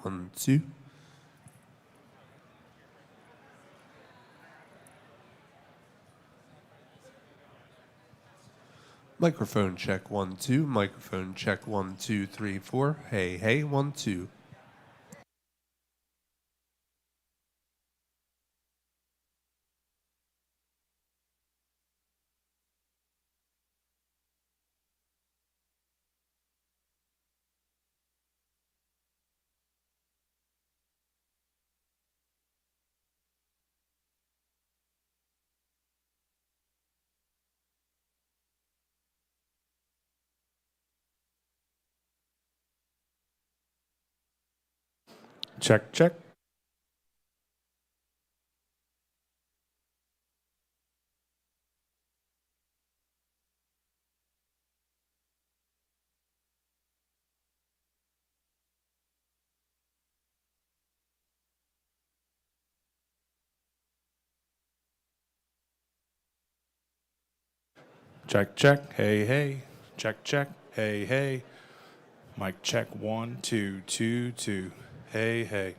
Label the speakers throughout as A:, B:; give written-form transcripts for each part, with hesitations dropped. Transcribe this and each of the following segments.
A: 1, 2. Microphone check 1, 2. Microphone check 1, 2, 3, 4. Hey, hey, 1, 2.
B: Check, check. Check, check. Hey, hey. Check, check. Hey, hey. Mic check 1, 2, 2, 2. Hey, hey.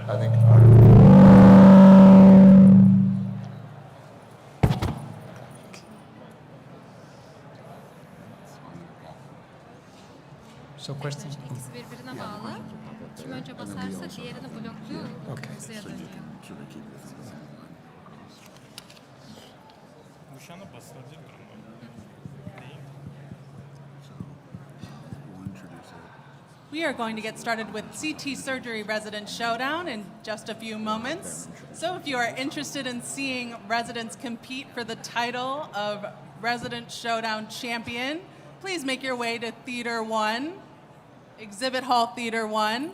C: I think.
D: So question.
E: İkisi birbirine bağlı. Kim önce basarsa diğerini blokluyor, kırmızıya dönüyor.
B: Bu şu anda basılabilir durumda.
F: We are going to get started with CT Surgery Resident Showdown in just a few moments. So if you are interested in seeing residents compete for the title of Resident Showdown Champion, please make your way to Theater 1, Exhibit Hall Theater 1.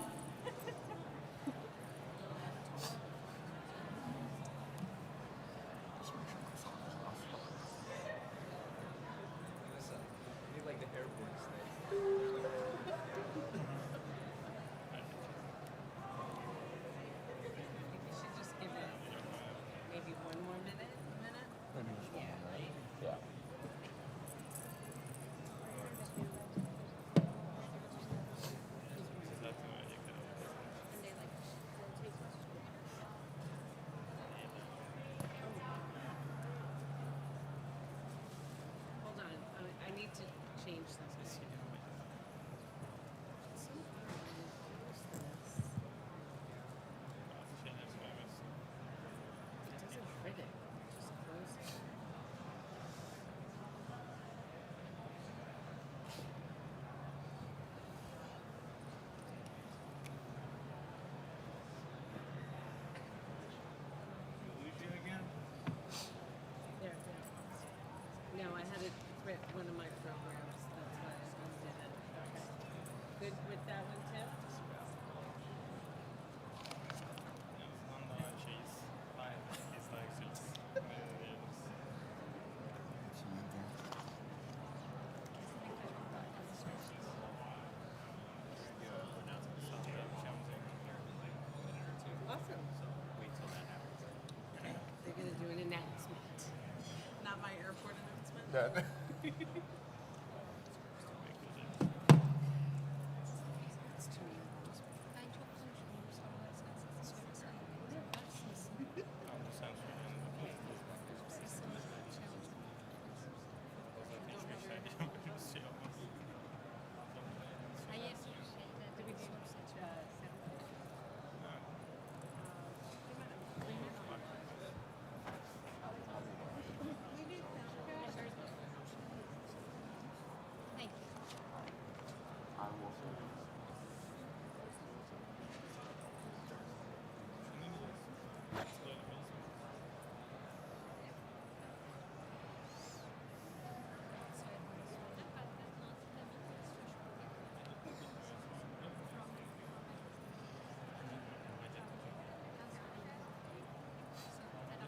G: Hold on, I need to change this. It doesn't fit it, just close it. There. No, I had it quit one of my programs. That's why I undid it. Okay. Good with that one, Tim? Awesome. They're gonna do an announcement.
F: Not my airport announcement.
G: It's too many.
E: Ben çok konuşuyorum. Soruları sen söylesen. Hayır, şeyde bir soru seçiyor. Thank you.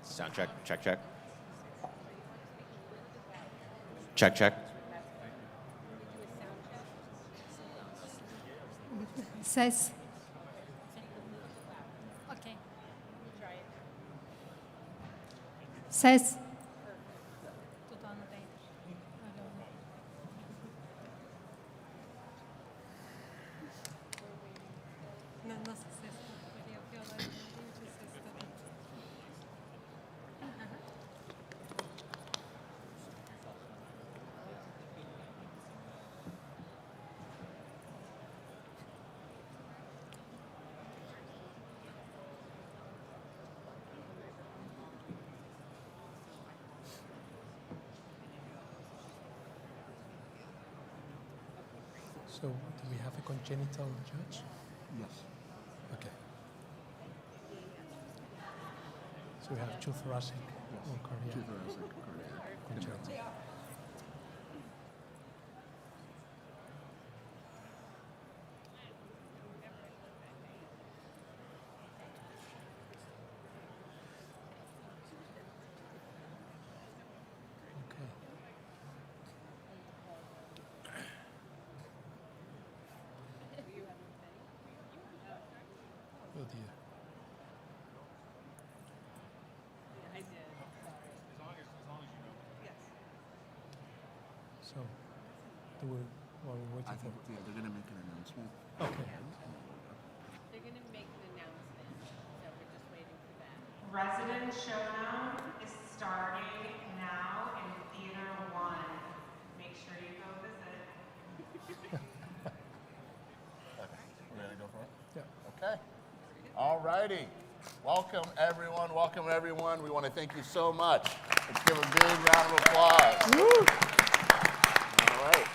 H: Sound check, check, check. Check, check.
E: Ses. Okay. Ses. Dudağına değdir. Öyle olur. Nasıl ses? Böyle yapıyorlar. İyice ses tabii.
D: So do we have a congenital judge?
C: Yes.
D: Okay. So we have two thoracic, one cardiac, congenital. Okay. Oh dear.
G: I did.
D: So, do we, while we're
C: I
D: waiting
C: think
D: for...
C: they're going to make an announcement.
D: Okay.
G: They're gonna make an announcement.
C: Resident Showdown is starting now in Theater 1. Make sure you go visit.
I: We're ready to go for it? Yeah. Okay. All righty. Welcome, everyone. Welcome, everyone. We want to thank you so much. Let's give a big round of applause. Woo! All right.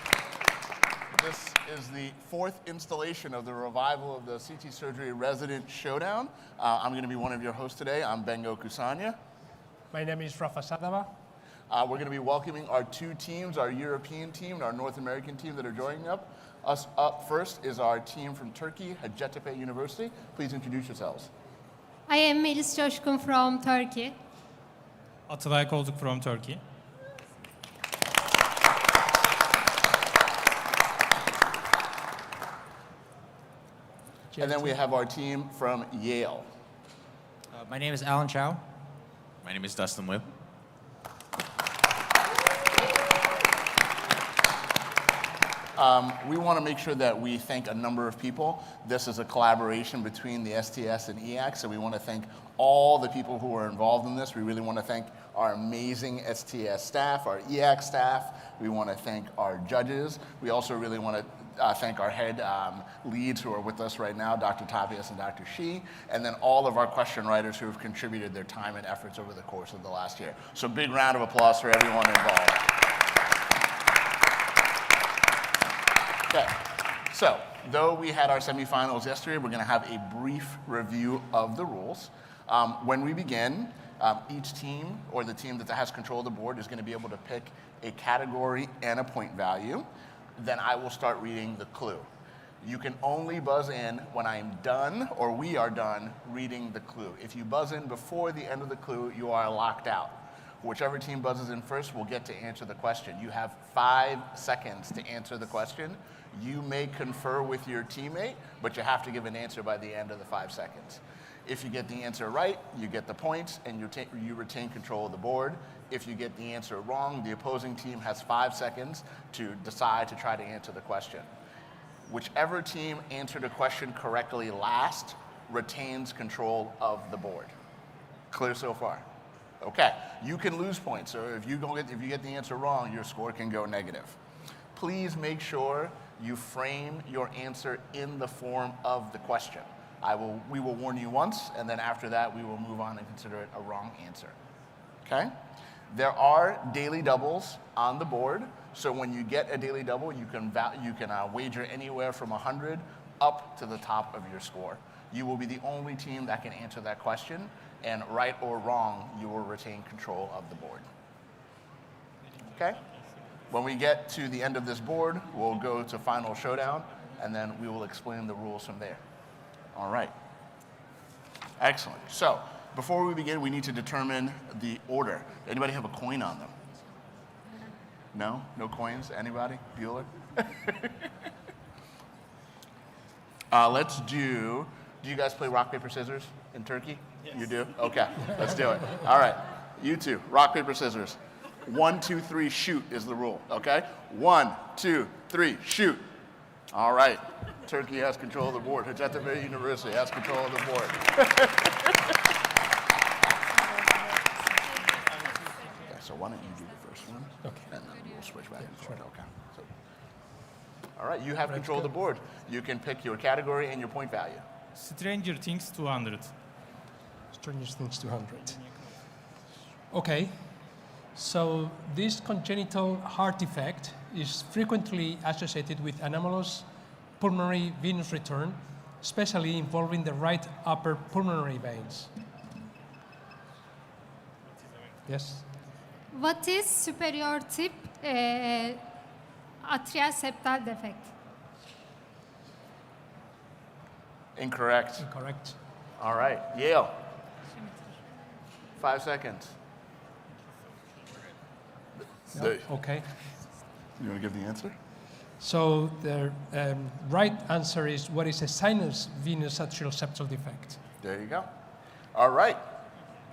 I: This is the fourth installation of the revival of the CT Surgery Resident Showdown. I'm going to be one of your hosts today. I'm Bengo Kusanya.
D: My name is Rafa Sadava.
I: We're going to be welcoming our two teams, our European team and our North American team that are joining us. Up first is our team from Turkey, Hacettepe University. Please introduce yourselves.
E: I am Melis Coşkun from Turkey.
J: Atılay Koltuk from Turkey.
I: And then we have our team from Yale.
K: My name is Alan Chow.
H: My name is Dustin Liu.
I: We want to make sure that we thank a number of people. This is a collaboration between the STS and EAC, so we want to thank all the people who are involved in this. We really want to thank our amazing STS staff, our EAC staff. We want to thank our judges. We also really want to thank our head leads who are with us right now, Dr. Tapias and Dr. Shi, and then all of our question writers who have contributed their time and efforts over the course of the last year. So big round of applause for everyone involved. Okay, so though we had our semifinals yesterday, we're going to have a brief review of the rules. When we begin, each team or the team that has control of the board is going to be able to pick a category and a point value. Then I will start reading the clue. You can only buzz in when I'm done or we are done reading the clue. If you buzz in before the end of the clue, you are locked out. Whichever team buzzes in first will get to answer the question. You have 5 seconds to answer the question. You may confer with your teammate, but you have to give an answer by the end of the 5 seconds. If you get the answer right, you get the points and you retain control of the board. If you get the answer wrong, the opposing team has 5 seconds to decide to try to answer the question. Whichever team answered a question correctly last retains control of the board. Clear so far? Okay, you can lose points, or if you get the answer wrong, your score can go negative. Please make sure you frame your answer in the form of the question. We will warn you once, and then after that, we will move on and consider it a wrong answer. Okay? There are daily doubles on the board, so when you get a daily double, you can wager anywhere from 100 up to the top of your score. You will be the only team that can answer that question, and right or wrong, you will retain control of the board. Okay? When we get to the end of this board, we'll go to final showdown, and then we will explain the rules from there. All right. Excellent. So, before we begin, we need to determine the order. Anybody have a coin on them? No? No coins? Anybody? Bueller? Do you guys play rock, paper, scissors in Turkey? Yes. You do? Okay, let's do it. All right, you two, rock, paper, scissors. 1, 2, 3, shoot is the rule, okay? 1, 2, 3, shoot. All right, Turkey has control of the board. Hacettepe University has control of the board. Okay, so why don't you do the first one? Okay. And then we'll switch back and forth, okay? So, all right, you have control of the board. You can pick your category and your point value.
J: Stranger Things 200.
D: Stranger Things 200. Okay, so this congenital heart defect is frequently associated with anomalous pulmonary venous return, especially involving the right upper pulmonary veins. Yes?
E: What is superior tip atrial septal defect?
I: Incorrect.
D: Incorrect.
I: All right, Yale. 5 seconds.
D: No? Okay.
I: You want to give the answer?
D: So the right answer is what is a sinus venous atrial septal defect.
I: There you go. All right.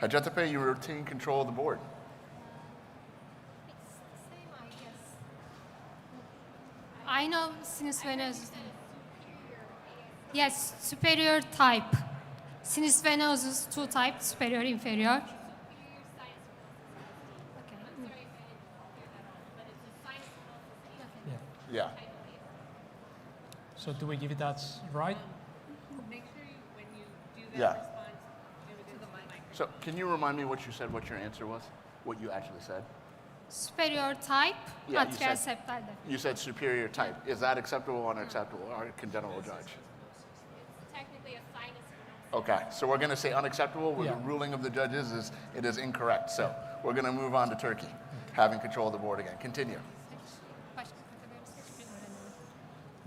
I: Hacettepe, you retain control of the board.
E: I know sinus venous. Yes, superior type. Sinus venosus, 2 type, superior, inferior.
I: Yeah.
D: So do we give it that's right?
G: Make sure you, when you do that
I: Yeah.
G: response, do it to the mic.
I: So can you remind me what you said, what your answer was? What you actually said?
E: Superior type,
I: Yeah, you
E: atrial
I: said-
E: septal.
I: You said superior type. Is that acceptable or unacceptable, our congenital judge?
E: Technically a sinus.
I: Okay, so we're going to say unacceptable. Where
D: Yeah.
I: The ruling of the judges is it is incorrect. So we're going to move on to Turkey, having control of the board again. Continue.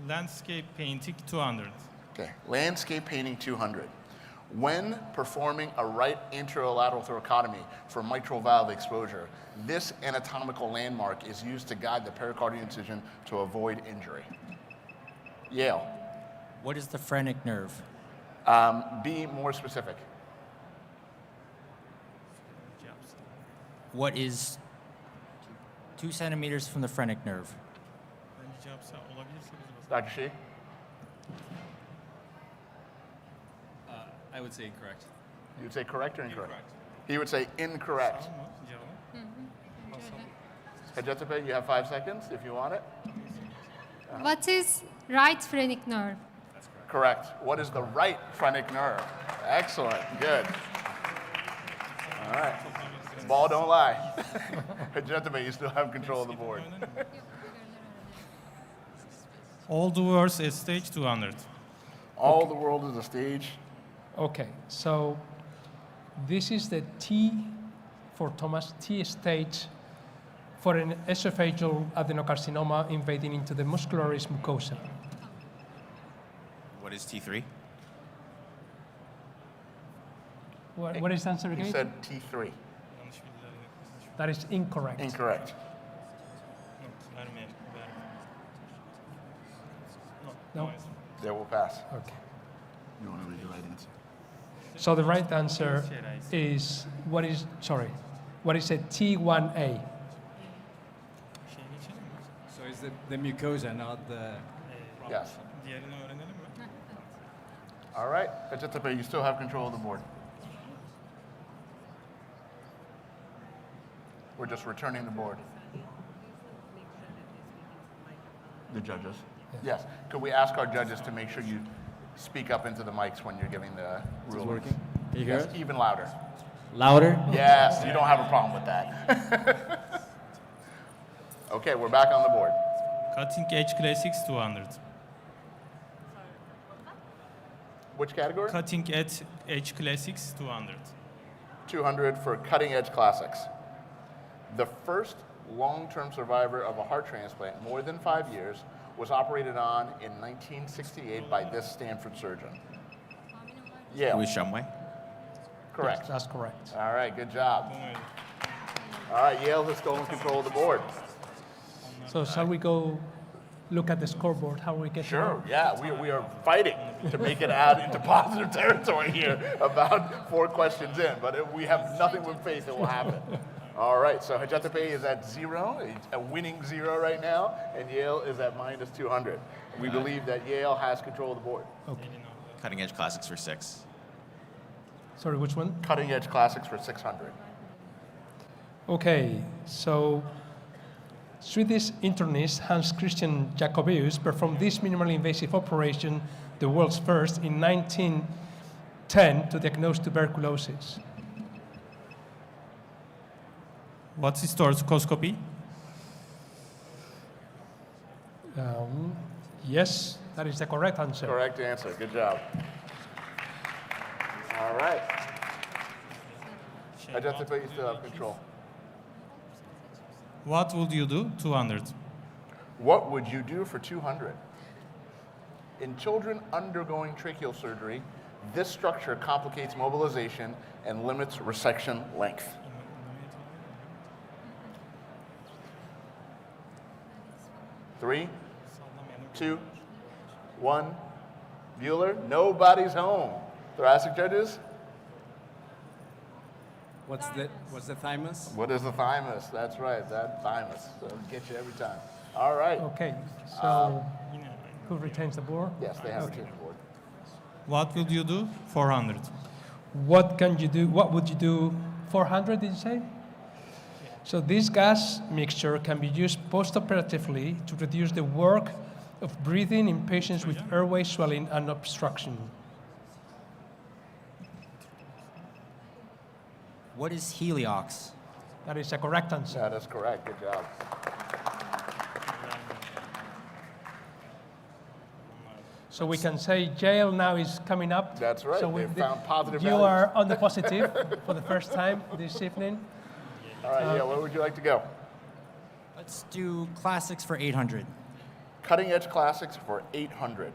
J: Landscape painting 200.
I: Okay, landscape painting 200. When performing a right anterolateral thoracotomy for mitral valve exposure, this anatomical landmark is used to guide the pericardial incision to avoid injury. Yale,
K: What is the phrenic nerve?
I: be more specific.
K: What is 2 centimeters from the phrenic nerve?
J: Bence cevapsa olabilirse bize bakalım.
I: Dr. Shi?
L: I would say incorrect.
I: You would say correct or incorrect?
L: Incorrect.
I: He would say incorrect.
J: Sağ mı cevabı?
I: Hacettepe, you have 5 seconds if you want it.
E: What is right phrenic nerve?
I: Correct. What is the right phrenic nerve? Excellent. Good. All right. Ball don't lie. Hacettepe, you still have control of the board.
J: All the words is stage 200.
I: All the world is a stage.
D: Okay, so this is the T for Thomas, T stage for an esophageal adenocarcinoma invading into the muscularis mucosa.
H: What is T3?
D: What is the answer
I: He
D: again?
I: said T3.
J: Yanlış bilgiler yaklaşmış.
D: That is incorrect.
I: Incorrect.
J: Yok, vermeyelim.
D: No?
J: hayır.
I: There will pass.
D: Okay.
I: You want to read the right answer?
D: So the right answer is, what is a T1A?
J: Şey geçelim mi?
L: So is the mucosa, not the...
I: Yes.
J: Diğerini öğrenelim mi?
I: All right. Hacettepe, you still have control of the board. We're just returning the board. The judges? Yes. Could we ask our judges to make sure you speak up into the mics when you're giving the rulings?
L: working? Can you hear
I: Yes,
L: us?
I: even louder.
L: Louder?
I: Yes, you don't have a problem with that. Okay, we're back on the board.
J: Cutting edge classics 200.
I: Which category?
J: Cutting edge classics 200.
I: 200 for cutting edge classics. The first long-term survivor of a heart transplant, more than 5 years, was operated on in 1968 by this Stanford surgeon. Yale.
H: Louis Shumway?
I: Correct.
D: Yes, that's correct.
I: All right, good job.
J: Bunu öyle.
I: All right, Yale has stolen control of the board.
D: So shall we go look at the scoreboard? How we get
I: Sure, yeah, we are fighting to make it out into positive territory here about 4 questions in, but we have nothing but faith it will happen. All right, so Hacettepe is at 0, a winning 0 right now, and Yale is at minus 200. We believe that Yale has control of the board.
H: Cutting edge classics for 6.
D: Sorry, which one?
I: Cutting edge classics for 600.
D: Okay, so Swedish internist Hans Christian Jacobaeus performed this minimally invasive operation, the world's first, in 1910 to diagnose tuberculosis.
J: What is thoracoscopy?
D: Yes, that is the correct answer.
I: Correct answer, good job. All right, Hacettepe, you still have control.
J: What would you do? 200.
I: What would you do for 200? In children undergoing tracheal surgery, this structure complicates mobilization and limits resection length. Three, 2, 1. Bueller, nobody's home. Thoracic judges?
L: What's the thymus?
I: What is the thymus? That's right, that thymus. That'll get you every time. All right.
D: Okay, so who retains the board?
I: Yes, they have to change the board.
J: What would you do? 400.
D: What can you do? What would you do? 400, did you say? So this gas mixture can be used post-operatively to reduce the work of breathing in patients with airway swelling and obstruction.
K: What is heliox?
D: That is a correct answer.
I: That is correct. Good job.
D: So we can say jail now is coming up.
I: That's right.
D: So
I: They found positive
D: you
I: values.
D: are on the positive for the first time this evening.
I: All right, yeah, where would you like to go?
K: Let's do classics for 800.
I: Cutting edge classics for 800.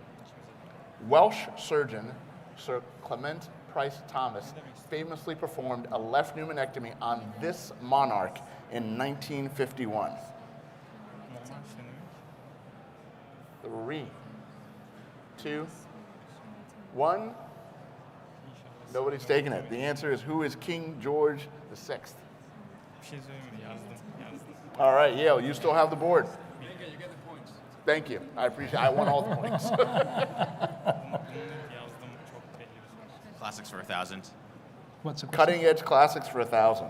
I: Welsh surgeon Sir Clement Price Thomas famously performed a left pneumonectomy on this monarch in 1951. 3, 2, 1. Nobody's taking it. The answer is, who is King George VI? All right, Yale, you still have the board. Thank you. I appreciate it. I won all the points.
H: Classics for 1,000.
D: What's the question?
I: Cutting edge classics for 1,000.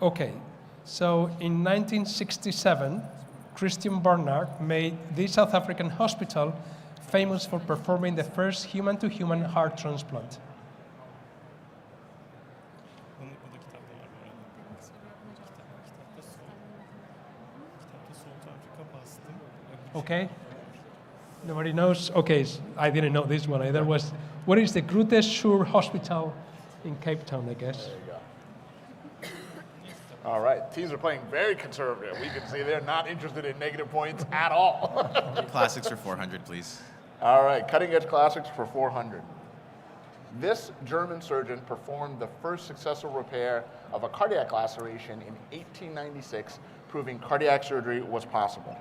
D: Okay, so in 1967, Christian Barnard made the South African hospital famous for performing the first human-to-human heart transplant. Okay, nobody knows. Okay, I didn't know this one either. What is the Groote Schuur Hospital in Cape Town, I guess?
I: There you go. All right, teams are playing very conservative. We can see they're not interested in negative points at all.
H: Classics for 400, please.
I: All right, cutting edge classics for 400. This German surgeon performed the first successful repair of a cardiac laceration in 1896, proving cardiac surgery was possible.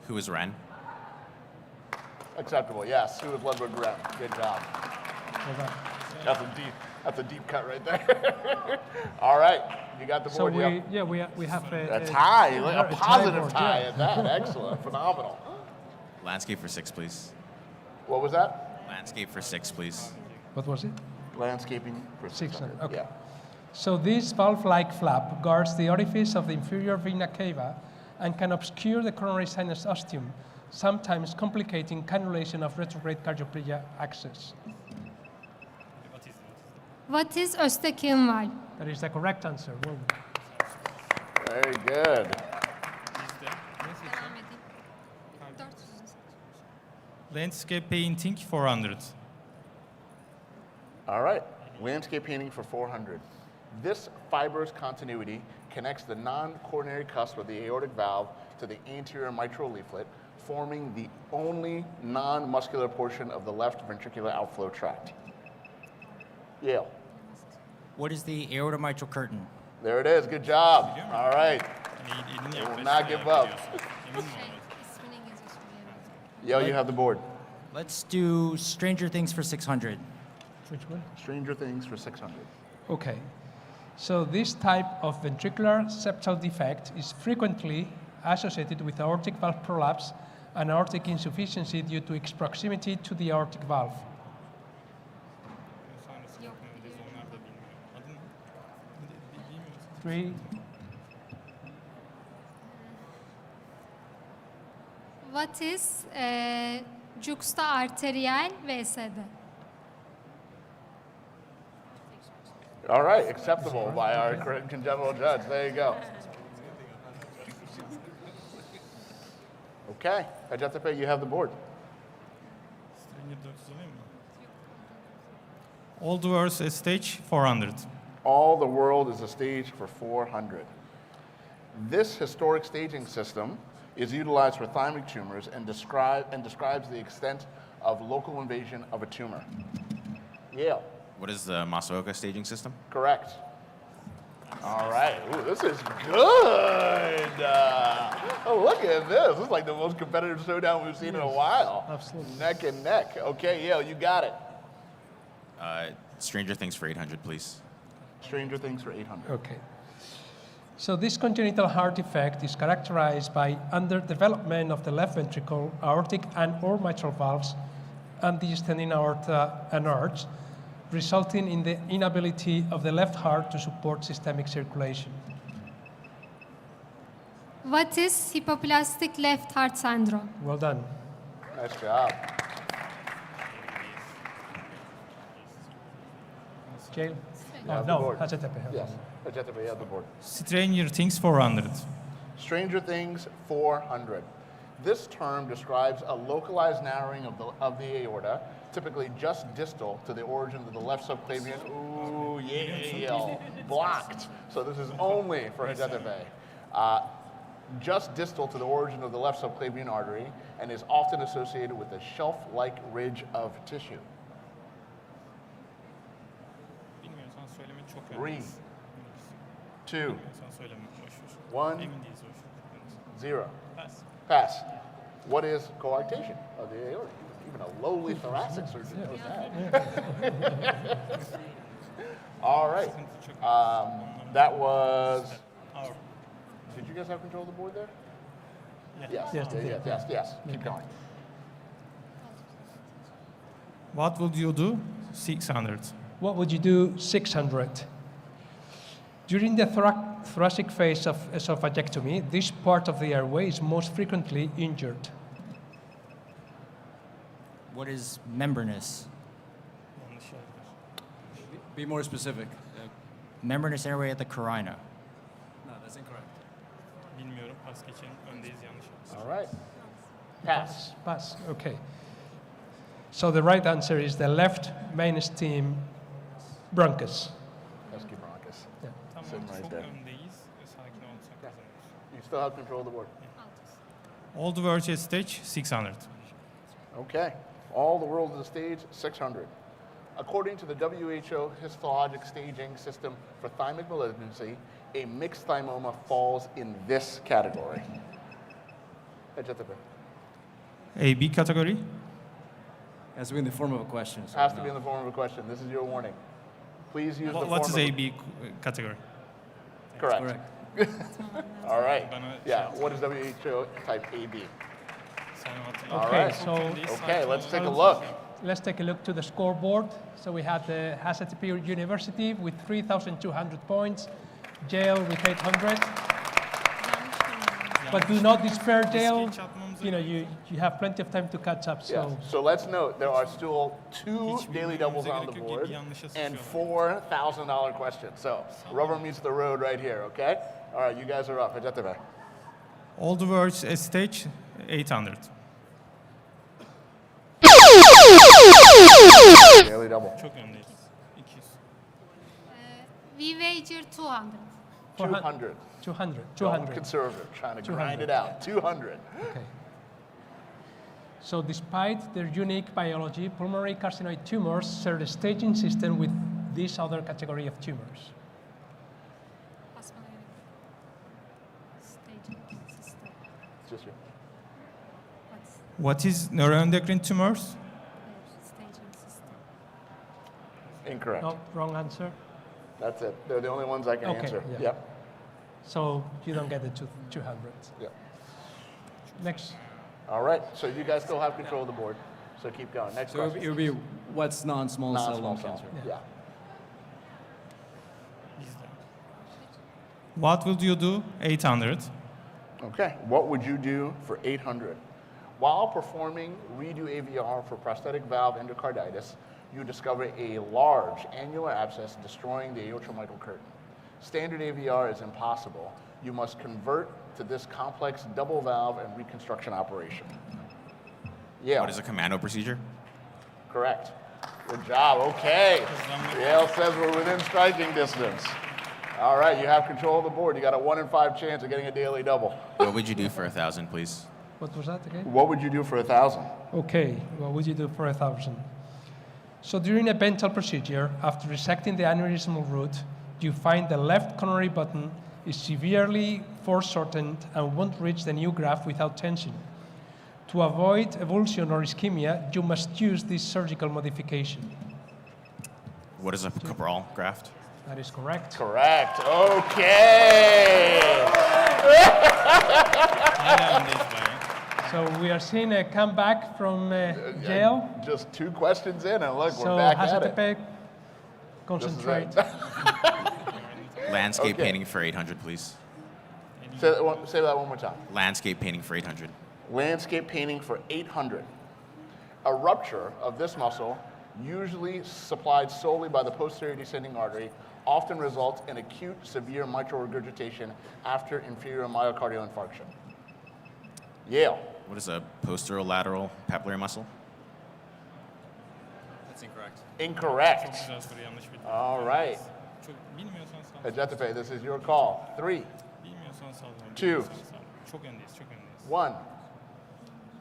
H: Who is Ren?
I: Acceptable, yes. Who was Ludwig Rem? Good job.
D: Well done.
I: That's a deep cut right there. All right, you got the
D: So
I: board.
D: we have
I: A tie, a positive
D: board,
I: tie
D: yeah.
I: at that. Excellent, phenomenal.
H: Landscape for 6, please.
I: What was that?
H: Landscape for 6, please.
D: What was it?
I: Landscaping for
D: 600. Okay.
I: Yeah.
D: So this valve-like flap guards the orifice of the inferior vena cava and can obscure the coronary sinus ostium, sometimes complicating cannulation of retrograde cardioplegia access.
E: What is Östekiln valve?
D: That is the correct answer. Well done.
I: Very good.
E: Devam edeyim. 400.
J: Landscape painting 400.
I: All right, landscape painting for 400. This fibrous continuity connects the non-coronary cusp of the aortic valve to the anterior mitral leaflet, forming the only non-muscular portion of the left ventricular outflow tract. Yale.
K: What is the aortomitral curtain?
I: There it is. Good job. All right. They will not give up.
E: İsmini İngilizce söyleyelim.
I: Yale, you have the board.
K: Let's do Stranger Things for 600.
D: Which one?
I: Stranger Things for 600.
D: Okay. So this type of ventricular septal defect is frequently associated with aortic valve prolapse and aortic insufficiency due to its proximity to the aortic valve.
E: Yok biliyorum.
D: 3,
E: What is juxta-arterial VSD?
I: All right, acceptable by our congenital judge. There you go. Okay, Hacettepe, you have the board.
J: All the words a stage 400.
I: All the world is a stage for 400. This historic staging system is utilized for thymic tumors and describes the extent of local invasion of a tumor. Yale.
H: What is the Masaoka staging system?
I: Correct. All right. Ooh, this is good. Oh, look at this. This is like the most competitive showdown we've seen in a while.
D: Absolutely.
I: Neck and neck. Okay, Yale, you got it.
H: Stranger Things for 800, please.
I: Stranger Things for 800.
D: Okay. So this congenital heart defect is characterized by underdevelopment of the left ventricle, aortic and or mitral valves, and the extending aorta and arch, resulting in the inability of the left heart to support systemic circulation.
E: What is hypoplastic left heart syndrome?
D: Well done.
I: Nice job.
D: Jail?
I: You have the
D: No,
I: board.
D: Hacettepe.
I: Yes, Hacettepe, you have the board.
J: Stranger Things 400.
I: Stranger Things 400. This term describes a localized narrowing of the aorta, typically just distal to the origin of the left subclavian. Ooh, yeah, blocked. So this is only for Hacettepe. Just distal to the origin of the left subclavian artery and is often associated with a shelf-like ridge of tissue. 3, 2, 1, 0. Pass. What is coarctation of the aorta? Even a lowly thoracic surgeon knows that. All right. That was. Did you guys have control of the board there? Yes. Yes. Keep going.
J: What would you do? 600.
D: What would you do? 600. During the thoracic phase of esophagectomy, this part of the airway is most frequently injured.
K: What is membranous?
L: Be more specific.
K: Membranous airway at the carina.
L: No, that's incorrect.
I: All right. Pass.
D: Pass. Okay. So the right answer is the left mainstem bronchus.
I: Pesky bronchus.
D: Yeah.
I: Sitting right there. You still have control of the board.
J: All the words at stage 600.
I: Okay. All the world of the stage, 600. According to the WHO histologic staging system for thymic malignancy, a mixed thymoma falls in this category. Hacettepe.
J: A B category.
L: Has to be in the form of a question. So
I: Has to
L: no.
I: be in the form of a question. This is your warning. Please use the form
J: What is
I: of
J: A B category?
I: Correct.
L: Correct.
I: All right. Yeah. What is WHO type AB? All
D: Okay,
I: right.
D: so
I: Okay, let's take a look.
D: let's take a look to the scoreboard. So we had the Hacettepe University with 3,200 points, Yale with 800. But do not despair, Yale. You know, you have plenty of time to catch up. So
I: Yes. So let's note there are still 2 daily doubles on the board and 4 $1,000 questions. So rubber meets the road right here. Okay. All right. You guys are up. Hacettepe.
J: All the words at stage 800.
I: Daily double.
E: We wager 200.
I: 200.
D: 200.
I: Don't conservative. Trying to grind
D: 200.
I: it out. 200.
D: Okay. So despite their unique biology, pulmonary carcinoid tumors share the staging system with this other category of tumors.
E: Staging system.
I: Just you.
E: What's
J: What is neuroendocrine tumors?
E: their staging system?
I: Incorrect.
D: No, wrong answer.
I: That's it. They're the only ones I can
D: Okay,
I: answer.
D: yeah.
I: Yep.
D: So you don't get the 200.
I: Yep.
D: Next.
I: All right. So you guys still have control of the board. So keep going. Next
L: So
I: question.
L: it would be what's non-small cell
I: Non-small
L: lung
I: cell.
L: cancer.
I: Yeah.
J: What would you do? 800.
I: Okay. What would you do for 800? While performing redo AVR for prosthetic valve endocarditis, you discover a large annular abscess destroying the aortomitral curtain. Standard AVR is impossible. You must convert to this complex double valve and reconstruction operation. Yeah.
H: What is a commando procedure?
I: Correct. Good job. Okay. Yale says we're within striking distance. All right, you have control of the board. You got a 1 in 5 chance of getting a daily double.
H: What would you do for 1,000, please?
D: What was that again?
I: What would you do for 1,000?
D: Okay, what would you do for 1,000? So during a Bentall procedure, after resecting the aneurysmal root, you find the left coronary button is severely force-shortened and won't reach the new graft without tension. To avoid avulsion or ischemia, you must use this surgical modification.
H: What is a Cabral graft?
D: That is correct.
I: Correct. Okay.
D: So we are seeing a comeback from Yale.
I: Just 2 questions in, and look,
D: So
I: we're back at it.
D: Hacettepe concentrate.
H: Landscape
I: Okay.
H: painting for 800, please.
I: Say that one more time.
H: Landscape painting for 800.
I: Landscape painting for 800. A rupture of this muscle, usually supplied solely by the posterior descending artery, often results in acute severe mitral regurgitation after inferior myocardial infarction. Yale.
H: What is a posterolateral papillary muscle?
L: That's incorrect.
I: Incorrect. All right. Jeopardy, this is your call. 3, 2, 1.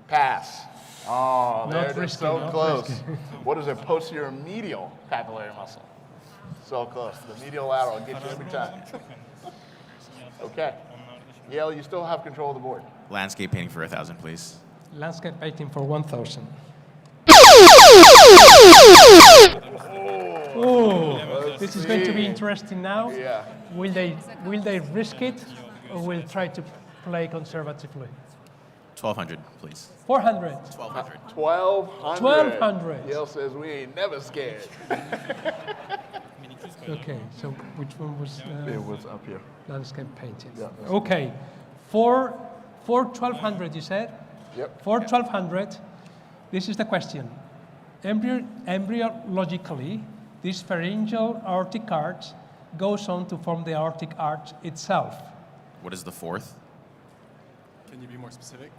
I: Pass. Oh,
D: Not
I: there it is.
D: risky,
I: So
D: not
I: close.
D: risky.
I: What is a posterior medial papillary muscle? So close. The medial lateral gets you every time. Okay. Yale, you still have control of the board.
H: Landscape painting for 1,000, please.
D: Landscape painting for 1,000. Oh, this is going to be interesting now.
I: Yeah.
D: Will they risk it, or will try to play conservatively?
H: 1,200, please.
D: 400.
H: 1,200.
I: 1,200.
D: 1,200.
I: Yale says we ain't never scared.
D: Okay, so which one was
I: It was up here.
D: landscape painting?
I: Yeah.
D: Okay, for 1,200 you said?
I: Yep.
D: For 1,200, this is the question. Embryologically, this pharyngeal aortic arch goes on to form the aortic arch itself.
H: What is the fourth?
L: Can you be more specific?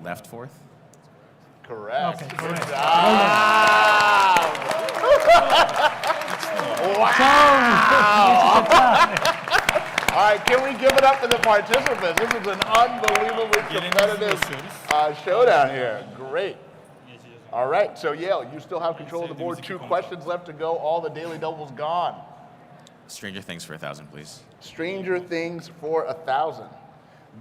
H: Left fourth?
I: Correct.
D: Okay,
I: Good
D: correct.
I: job. All right, can we give it up to the participants? This is an unbelievably competitive showdown here. Great. All right, so Yale, you still have control of the board. 2 questions left to go. All the daily doubles gone.
H: Stranger Things for 1,000, please.
I: Stranger Things for 1,000.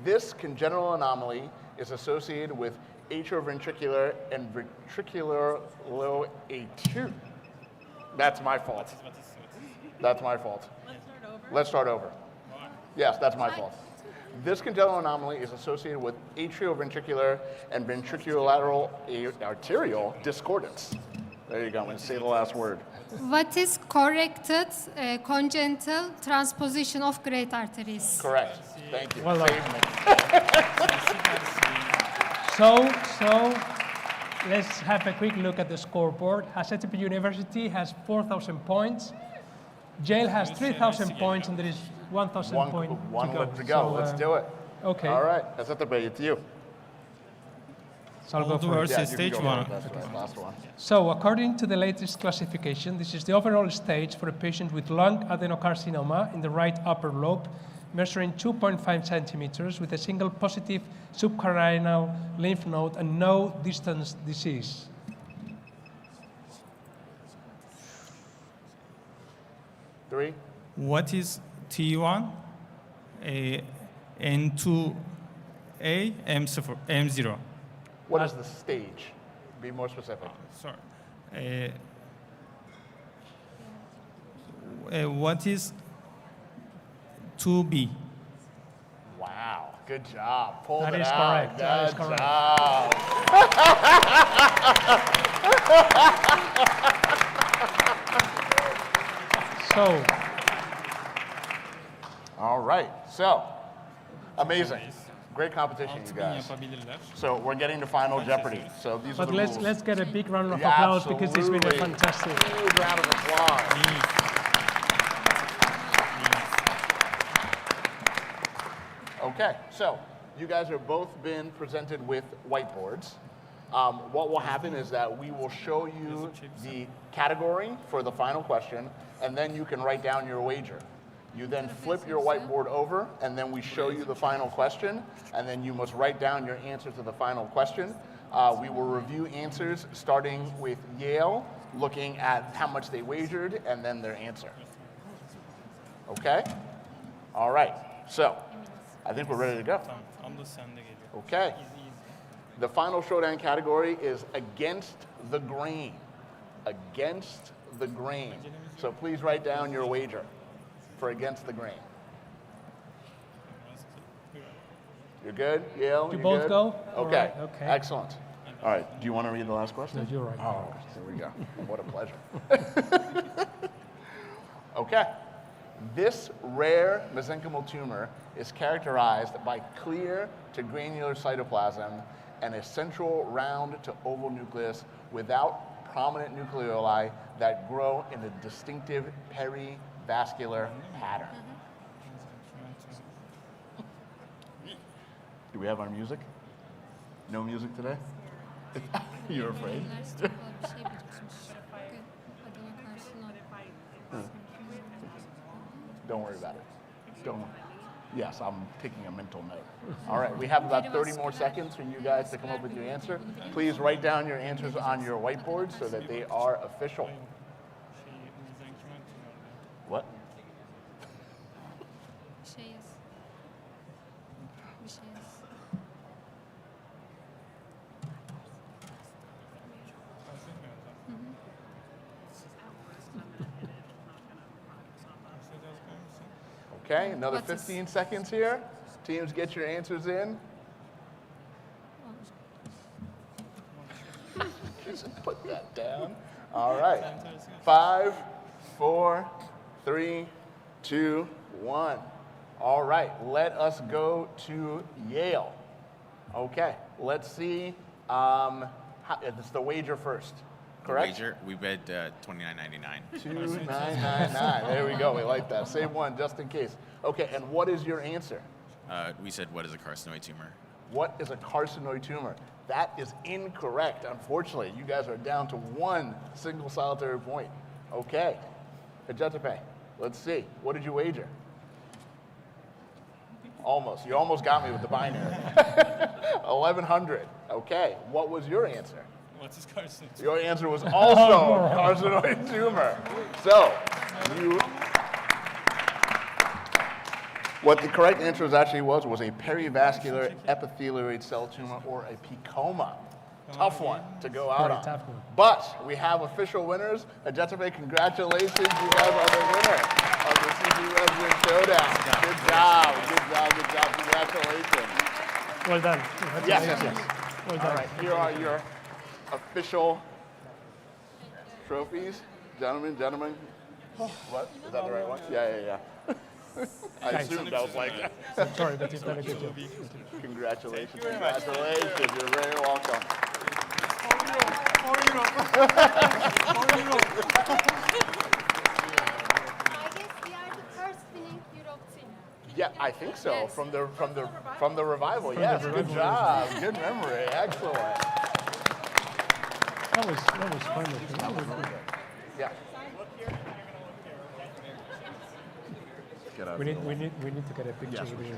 I: This congenital anomaly is associated with atrioventricular and ventricular low A2. That's my fault. That's my fault. Let's start over. Yes, that's my fault. This congenital anomaly is associated with atrioventricular and ventriculateral arterial discordance. There you go. I'm going to say the last word.
E: What is corrected congenital transposition of great arteries?
I: Correct. Thank you.
D: Well done.
I: Saved me.
D: So let's have a quick look at the scoreboard. Hacettepe University has 4,000 points. Yale has 3,000 points, and there is 1,000 points
I: One
D: to go.
I: left to go.
D: So,
I: Let's do it.
D: Okay.
I: All right. Hacettepe, it's you.
D: So I'll go
J: All the
D: first.
J: versus
I: you can
J: stage
I: go
J: 1.
I: first. That's right. Last one.
D: So according to the latest classification, this is the overall stage for a patient with lung adenocarcinoma in the right upper lobe, measuring 2.5 centimeters with a single positive subcarinal lymph node and no distant disease.
I: Three.
J: What is T1, N2A, M0, M0?
I: What is the stage? Be more specific.
J: Sorry. What is 2B?
I: Wow. Good job. Pulled
D: That
I: it
D: is
I: out.
D: correct. That is
I: Good
D: correct.
I: job.
D: So
I: All right. So, amazing. Great competition, you guys. So we're getting to Final Jeopardy. So these are
D: but
I: the
D: let's
I: rules.
D: get a big round of
I: Yeah,
D: applause because it's been a
I: absolutely.
D: fantastic.
I: Huge round of applause. Okay, so you guys have both been presented with whiteboards. What will happen is that we will show you the category for the final question, and then you can write down your wager. You then flip your whiteboard over, and then we show you the final question, and then you must write down your answer to the final question. We will review answers starting with Yale, looking at how much they wagered, and then their answer. Okay? All right, so I think we're ready to go. Okay. The final showdown category is against the grain. Against the grain. So please write down your wager for against the grain. You're good, Yale?
D: You
I: You
D: both
I: good?
D: go? All
I: Okay.
D: right, okay.
I: Excellent. All right, do you want to read the last question?
D: No, you're right.
I: Oh, here we go. What a pleasure. Okay. This rare mesenchymal tumor is characterized by clear to granular cytoplasm and a central round to oval nucleus without prominent nucleoli that grow in a distinctive perivascular pattern. Do we have our music? No music today? You're afraid? Don't worry about it. Don't. Yes, I'm taking a mental note. All right, we have about 30 more seconds for you guys to come up with your answer. Please write down your answers on your whiteboard so that they are official. What? Okay, another 15 seconds here. Teams, get your answers in. Just put that down. All right. 5, 4, 3, 2, 1. All right, let us go to Yale. Okay, let's see. It's the wager first, correct?
H: Wager, we bet $29.99.
I: 2999. There we go. We like that. Save one just in case. Okay, and what is your answer?
H: We said, what is a carcinoid tumor?
I: What is a carcinoid tumor? That is incorrect. Unfortunately, you guys are down to one single solitary point. Okay, Jeopardy, let's see. What did you wager? Almost. You almost got me with the binary. 1100. Okay, what was your answer?
L: What's his carcinoid?
I: Your answer was also carcinoid tumor. So, what the correct answer was a perivascular epithelioid cell tumor, or a PEComa. Tough one to go out on.
D: Tough one.
I: But we have official winners. Jeopardy, congratulations. You guys are the winner of the CT Resident Showdown. Good job. Good job. Good job. Congratulations.
D: Well done.
I: Yes.
D: Well done.
I: All right, here are your official trophies. Gentlemen. What? Is that the right one? Yeah. I assumed I was like,
D: Sorry, but you've done a good job.
I: congratulations. Congratulations. You're very welcome.
E: I guess we are the first winning Europe team.
I: Yeah, I think so. From the revival. Yes, good job. Good memory. Excellent.
D: That was fun. That was good.
I: Yeah.
D: We need to get a picture with you.